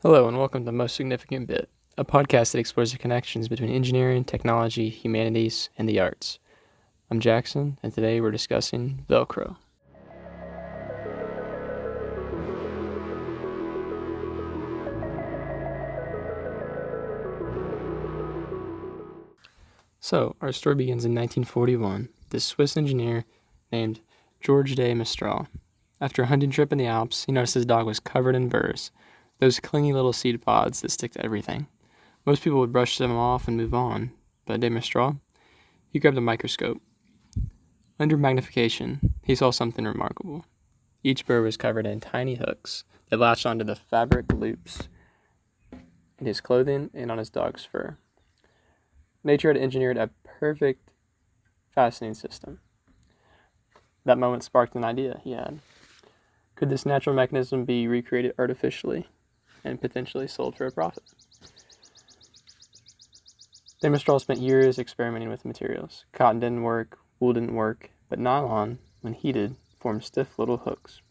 Hello and welcome to The Most Significant Bit, a podcast that explores the connections between engineering, technology, humanities, and the arts. I'm Jackson, and today we're discussing Velcro. So, our story begins in 1941. This Swiss engineer named Georges de Mestral. After a hunting trip in the Alps, he noticed his dog was covered in burrs, those clingy little seed pods that stick to everything. Most people would brush them off and move on, but de Mestral, he grabbed a microscope. Under magnification, he saw something remarkable. Each burr was covered in tiny hooks that latched onto the fabric loops in his clothing and on his dog's fur. Nature had engineered a perfect fastening system. That moment sparked an idea he had. Could this natural mechanism be recreated artificially and potentially sold for a profit? De Mestral spent years experimenting with materials. Cotton didn't work, wool didn't work, but nylon, when heated, formed stiff little hooks.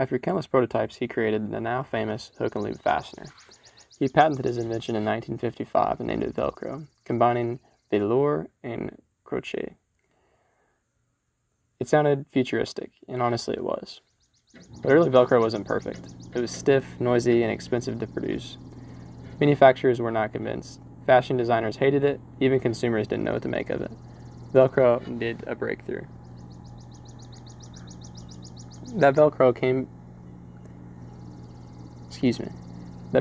After countless prototypes, he created the now famous hook and loop fastener. He patented his invention in 1955 and named it Velcro, combining velour and crochet. It sounded futuristic, and honestly it was. But early Velcro wasn't perfect. It was stiff, noisy, and expensive to produce. Manufacturers were not convinced. Fashion designers hated it, even consumers didn't know what to make of it. Velcro did a breakthrough. That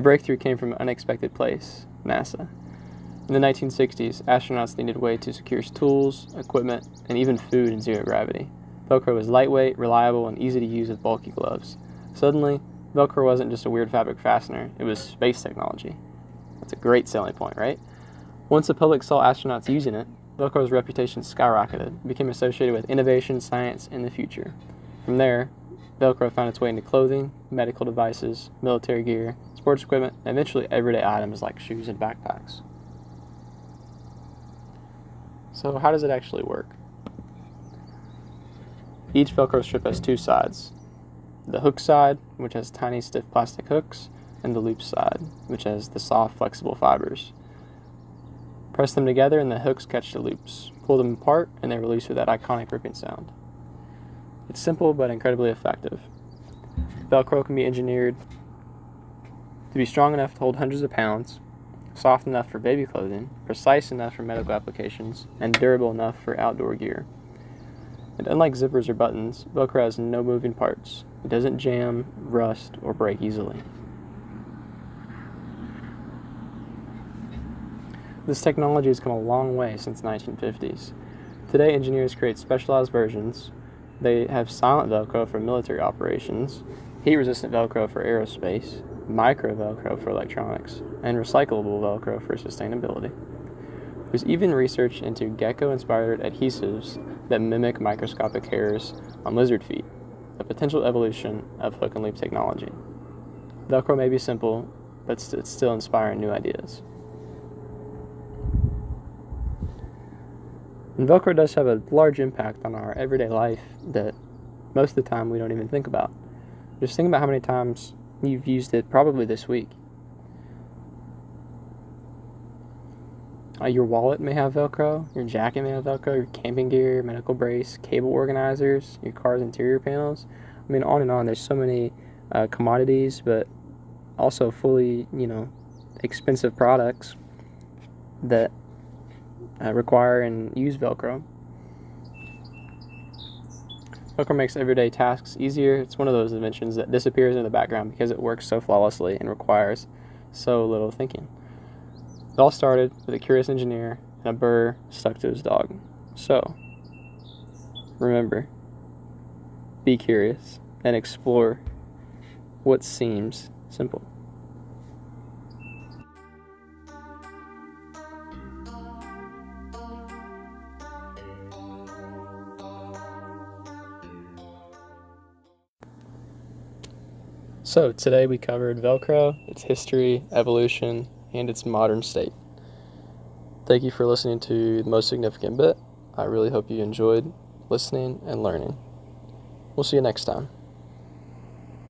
breakthrough came from an unexpected place, NASA. In the 1960s, astronauts needed a way to secure tools, equipment, and even food in zero gravity. Velcro was lightweight, reliable, and easy to use with bulky gloves. Suddenly, Velcro wasn't just a weird fabric fastener, it was space technology. That's a great selling point, right? Once the public saw astronauts using it, Velcro's reputation skyrocketed and became associated with innovation, science, and the future. From there, Velcro found its way into clothing, medical devices, military gear, sports equipment, and eventually everyday items like shoes and backpacks. So how does it actually work? Each Velcro strip has two sides. The hook side, which has tiny stiff plastic hooks, and the loop side, which has the soft, flexible fibers. Press them together and the hooks catch the loops. Pull them apart and they release with that iconic ripping sound. It's simple but incredibly effective. Velcro can be engineered to be strong enough to hold hundreds of pounds, soft enough for baby clothing, precise enough for medical applications, and durable enough for outdoor gear. And unlike zippers or buttons, Velcro has no moving parts. It doesn't jam, rust, or break easily. This technology has come a long way since the 1950s. Today, engineers create specialized versions. They have silent Velcro for military operations, heat-resistant Velcro for aerospace, micro Velcro for electronics, and recyclable Velcro for sustainability. There's even research into gecko-inspired adhesives that mimic microscopic hairs on lizard feet, a potential evolution of hook and loop technology. Velcro may be simple, but it's still inspiring new ideas. And Velcro does have a large impact on our everyday life that most of the time we don't even think about. Just think about how many times you've used it probably this week. Your wallet may have Velcro, your jacket may have Velcro, your camping gear, medical brace, cable organizers, your car's interior panels. I mean, on and on. There's so many commodities, but also fully, expensive products that require and use Velcro. Velcro makes everyday tasks easier. It's one of those inventions that disappears in the background because it works so flawlessly and requires so little thinking. It all started with a curious engineer and a burr stuck to his dog. So, remember, be curious and explore what seems simple. So today we covered Velcro, its history, evolution, and its modern state. Thank you for listening to The Most Significant Bit. I really hope you enjoyed listening and learning. We'll see you next time.